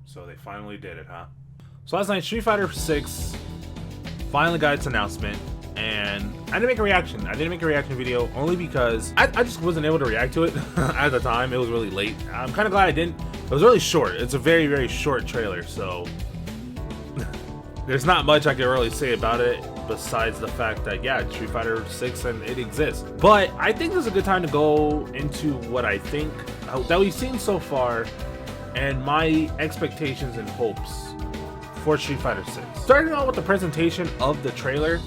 So they finally did it, huh? So last night, Street Fighter 6 finally got its announcement, and I didn't make a reaction. I didn't make a reaction video only because I just wasn't able to react to it at the time. It was really late. I'm kind of glad I didn't. It was really short. It's a very, very short trailer, so there's not much I can really say about it besides the fact that, yeah, it's Street Fighter 6 and it exists. But I think this is a good time to go into what I think that we've seen so far and my expectations and hopes for Street Fighter 6. Starting out with the presentation of the trailer,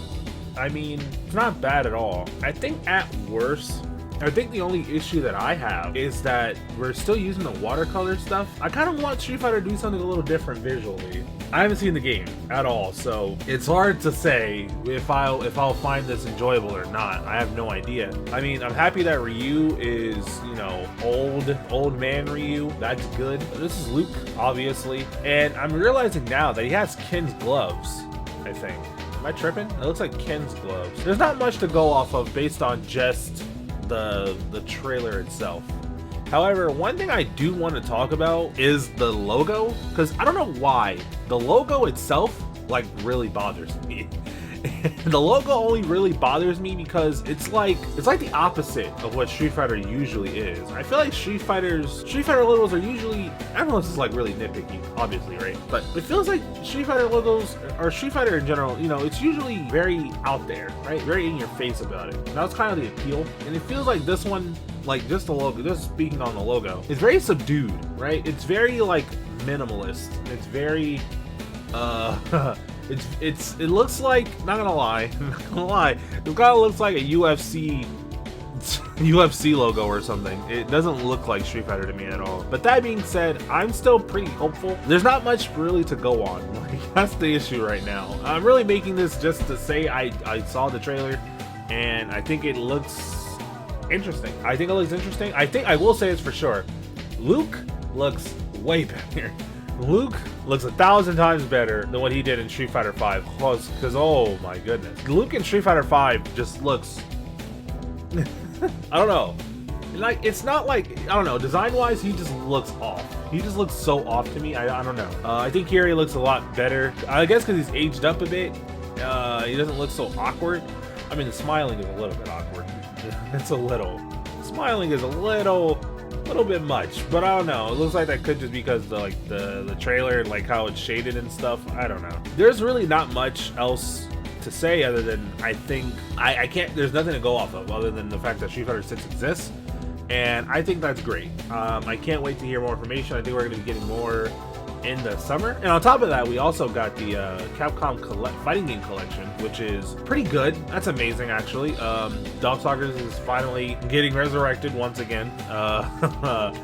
I mean, it's not bad at all. I think at worst, I think the only issue that I have is that we're still using the watercolor stuff. I kind of want Street Fighter to do something a little different visually. I haven't seen the game at all, so it's hard to say if I'll find this enjoyable or not. I have no idea. I mean, I'm happy that Ryu is, you know, old man Ryu. That's good. This is Luke, obviously, and I'm realizing now that he has Ken's gloves, I think. Am I tripping? It looks like Ken's gloves. There's not much to go off of based on just the trailer itself. However, one thing I do want to talk about is the logo, because I don't know why the logo itself like really bothers me. The logo only really bothers me because it's like the opposite of what Street Fighter usually is. I feel like Street Fighter logos are usually, I don't know if this is like really nitpicky, obviously, right? But it feels like Street Fighter logos, or Street Fighter in general, you know, it's usually very out there, right? Very in your face about it. And that's kind of the appeal. And it feels like this one, like just the logo, just speaking on the logo, it's very subdued, right? It's very like minimalist. It's very it looks like, not gonna lie, it kind of looks like a UFC logo or something. It doesn't look like Street Fighter to me at all. But that being said, I'm still pretty hopeful. There's not much really to go on. Like, that's the issue right now. I'm really making this just to say I saw the trailer and I think it looks interesting. I think I will say this for sure. Luke looks way better. Luke looks 1,000 times better than what he did in Street Fighter 5. Because, oh my goodness. Luke in Street Fighter 5 just looks... I don't know. Like, it's not like... I don't know. Design-wise, he just looks off. He just looks so off to me. I don't know. I think here he looks a lot better. I guess because he's aged up a bit. He doesn't look so awkward. I mean, the smiling is a little bit awkward. It's a little... Smiling is a little bit much, but I don't know. It looks like that could just be because the trailer, like how it's shaded and stuff. I don't know. There's really not much else to say other than I think I can't. There's nothing to go off of other than the fact that Street Fighter 6 exists, and I think that's great. I can't wait to hear more information. I think we're going to be getting more in the summer, and on top of that, we also got the Capcom fighting game collection, which is pretty good. That's amazing, actually. Darkstalkers is finally getting resurrected once again. Not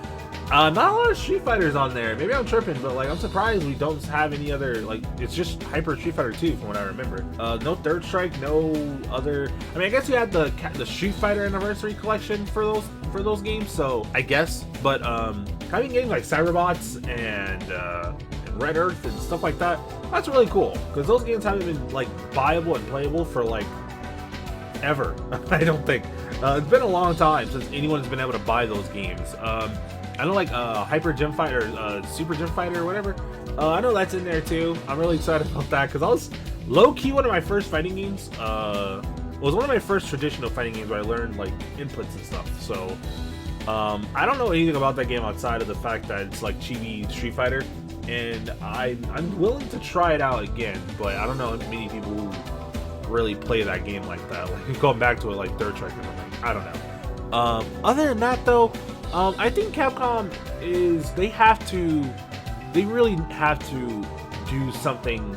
a lot of Street Fighters on there. Maybe I'm tripping, but like I'm surprised we don't have any other, like, it's just Hyper Street Fighter 2 from what I remember. No Third Strike, no other. I mean, I guess we had the Street Fighter Anniversary collection for those games, so I guess. But having games like Cyberbots and Red Earth and stuff like that, that's really cool because those games haven't been like viable and playable for like ever. I don't think it's been a long time since anyone has been able to buy those games. I know, like Hyper Gym Fighter, Super Gym Fighter, or whatever. I know that's in there too. I'm really excited about that because I was low-key one of my first fighting games. It was one of my first traditional fighting games where I learned like inputs and stuff. So I don't know anything about that game outside of the fact that it's like chibi Street Fighter, and I'm willing to try it out again. But I don't know many people who really play that game like that. Like going back to it like Third Strike or something. I don't know. Other than that though. I think Capcom they really have to do something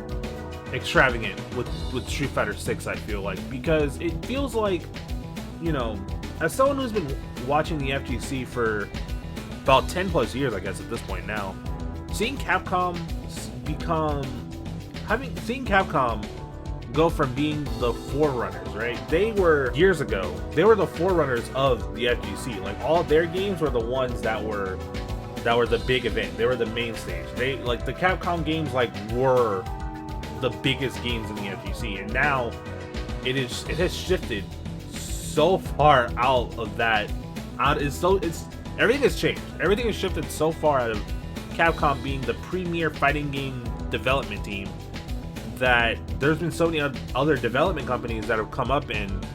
extravagant with Street Fighter 6, I feel like, because it feels like, you know, as someone who's been watching the FGC for about 10 plus years, I guess at this point now, seeing Capcom go from being the forerunners, right? They were, years ago, they were the forerunners of the FGC. Like, all their games were the ones that were the big event. They were the main stage. They, like, the Capcom games, like, were the biggest games in the FGC. And now it has shifted so far out of that. Everything has changed. Everything has shifted so far out of Capcom being the premier fighting game development team that there's been so many other development companies that have come up and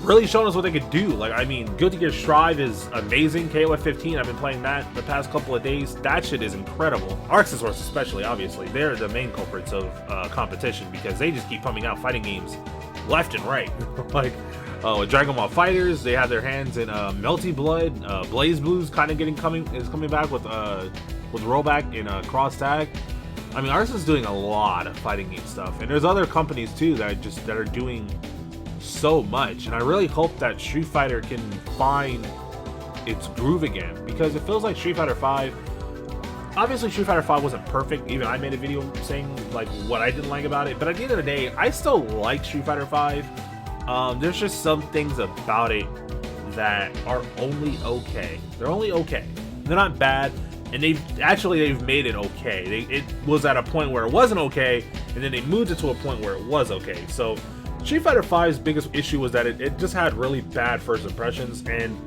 really shown us what they could do. Like, I mean, Guilty Gear Strive is amazing. KOF 15, I've been playing that the past couple of days. That shit is incredible. Arc Source especially, obviously, they're the main culprits of competition because they just keep pumping out fighting games left and right. Like, with Dragon Ball Fighters, they have their hands in Melty Blood. Blaze Blues kind of coming back with rollback in Cross Tag. I mean, Arc is doing a lot of fighting game stuff, and there's other companies too that are doing so much, and I really hope that Street Fighter can find its groove again, because it feels like Street Fighter 5, obviously Street Fighter 5 wasn't perfect. Even I made a video saying like what I didn't like about it, but at the end of the day, I still like Street Fighter 5. There's just some things about it that are only okay. They're only okay. They're not bad, and they've made it okay. It was at a point where it wasn't okay, and then they moved it to a point where it was okay. So Street Fighter V's biggest issue was that it just had really bad first impressions, and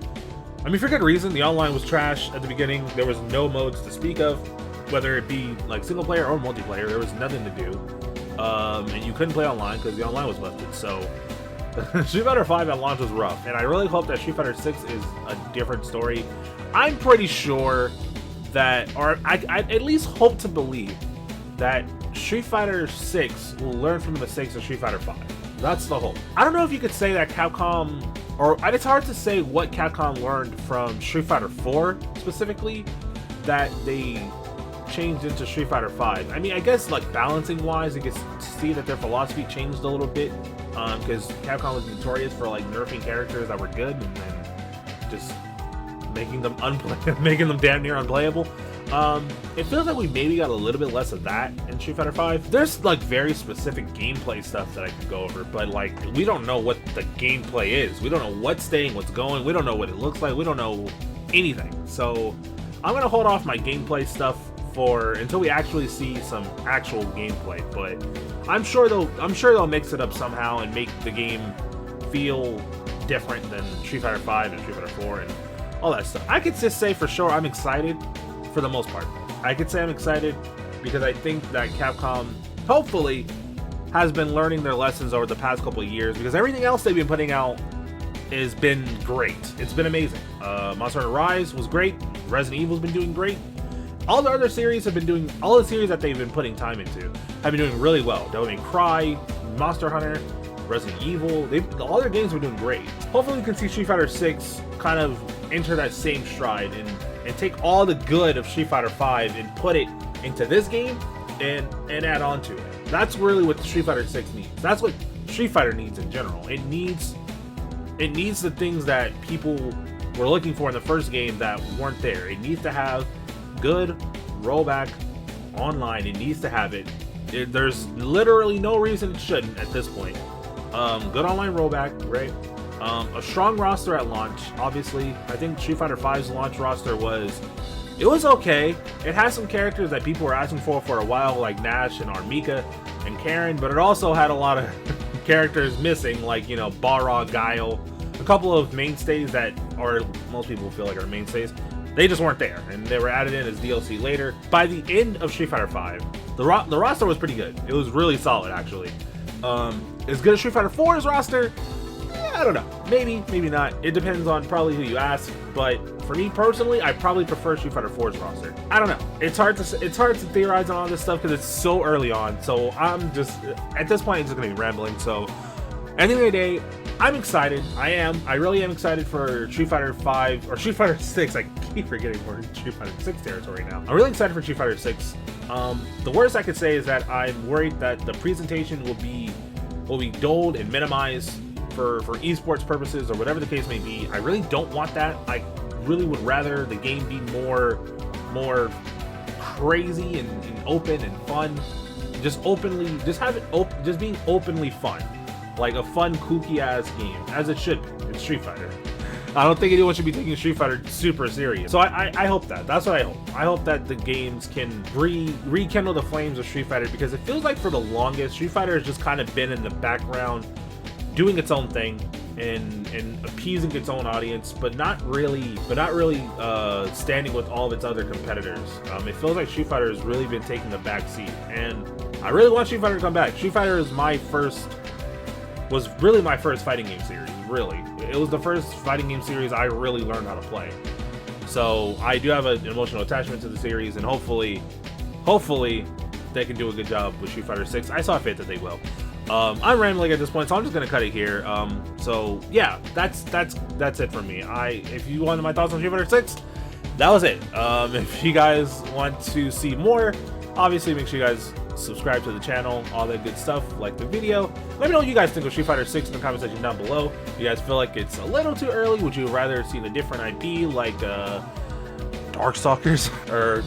I mean, for good reason. The online was trash at the beginning. There was no modes to speak of, whether it be like single player or multiplayer. There was nothing to do, and you couldn't play online because the online was busted. So Street Fighter 5 at launch was rough, and I really hope that Street Fighter 6 is a different story. I'm pretty sure that, or I at least hope to believe that Street Fighter 6 will learn from the mistakes of Street Fighter 5. That's the hope. I don't know if you could say that Capcom, or it's hard to say what Capcom learned from Street Fighter 4 specifically that they changed into Street Fighter 5. I mean, I guess like balancing wise, you can see that their philosophy changed a little bit, because Capcom was notorious for like nerfing characters that were good and then just making them making them damn near unplayable. It feels like we maybe got a little bit less of that in Street Fighter 5. There's like very specific gameplay stuff that I could go over, but like we don't know what the gameplay is. We don't know what's staying, what's going. We don't know what it looks like. We don't know anything. So I'm gonna hold off my gameplay stuff until we actually see some actual gameplay. But I'm sure they'll mix it up somehow and make the game feel different than Street Fighter 5 and Street Fighter 4 and all that stuff. I could just say for sure I'm excited. For the most part, I could say I'm excited because I think that Capcom hopefully has been learning their lessons over the past couple of years, because everything else they've been putting out has been great. It's been amazing. Monster Hunter Rise was great. Resident Evil's been doing great. All the other series all the series that they've been putting time into have been doing really well. Devil May Cry, Monster Hunter, Resident Evil, all their games were doing great. Hopefully we can see Street Fighter 6 kind of enter that same stride and take all the good of Street Fighter 5 and put it into this game and add on to it. That's really what Street Fighter 6 needs. That's what Street Fighter needs in general. It needs the things that people were looking for in the first game that weren't there. It needs to have good rollback online. It needs to have it. There's literally no reason it shouldn't at this point. Good online rollback, right? A strong roster at launch. Obviously, I think Street Fighter V's launch roster was okay. It has some characters that people were asking for a while, like Nash and Armika and Karen, but it also had a lot of characters missing, like, you know, Balrog, Guile, a couple of mainstays that most people feel like are mainstays. They just weren't there, and they were added in as DLC later. By the end of Street Fighter V, the roster was pretty good. It was really solid, actually. As good as Street Fighter 4's roster, I don't know. Maybe, maybe not. It depends on probably who you ask. But for me personally, I probably prefer Street Fighter 4's roster. I don't know. It's hard to theorize on all this stuff because it's so early on. So I'm just, at this point, it's just gonna be rambling. So at the end of the day, I'm excited. I really am excited for Street Fighter 5 or Street Fighter 6. I keep forgetting we're in Street Fighter 6 territory now. I'm really excited for Street Fighter 6. The worst I could say is that I'm worried that the presentation will be dulled and minimized for esports purposes or whatever the case may be. I really don't want that. I really would rather the game be more crazy and open and fun. Just being openly fun. Like a fun, kooky ass game, as it should be. It's Street Fighter. I don't think anyone should be taking Street Fighter super serious. So I hope that. That's what I hope. I hope that the games can rekindle the flames of Street Fighter, because it feels like for the longest, Street Fighter has just kind of been in the background doing its own thing and appeasing its own audience, but not really standing with all of its other competitors. It feels like Street Fighter has really been taking the back seat, and I really want Street Fighter to come back. Street Fighter is was really my first fighting game series. Really, it was the first fighting game series I really learned how to play. So I do have an emotional attachment to the series, and hopefully they can do a good job with Street Fighter 6. I saw fit that they will. I'm rambling at this point, so I'm just gonna cut it here. So yeah, that's it for me. If you wanted my thoughts on Street Fighter 6, that was it. If you guys want to see more, obviously make sure you guys subscribe to the channel, all that good stuff, like the video. Let me know what you guys think of Street Fighter 6 in the comment section down below. If you guys feel like it's a little too early, would you rather see a different IP like Darkstalkers, or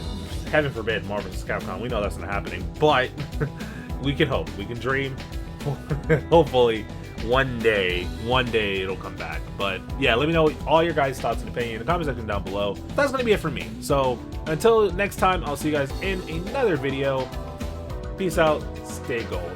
heaven forbid Marvel vs. Capcom? We know that's not happening, but we can hope, we can dream. Hopefully one day it'll come back. But yeah, let me know all your guys' thoughts and opinion in the comment section down below. That's gonna be it for me. So until next time, I'll see you guys in another video. Peace out, stay gold.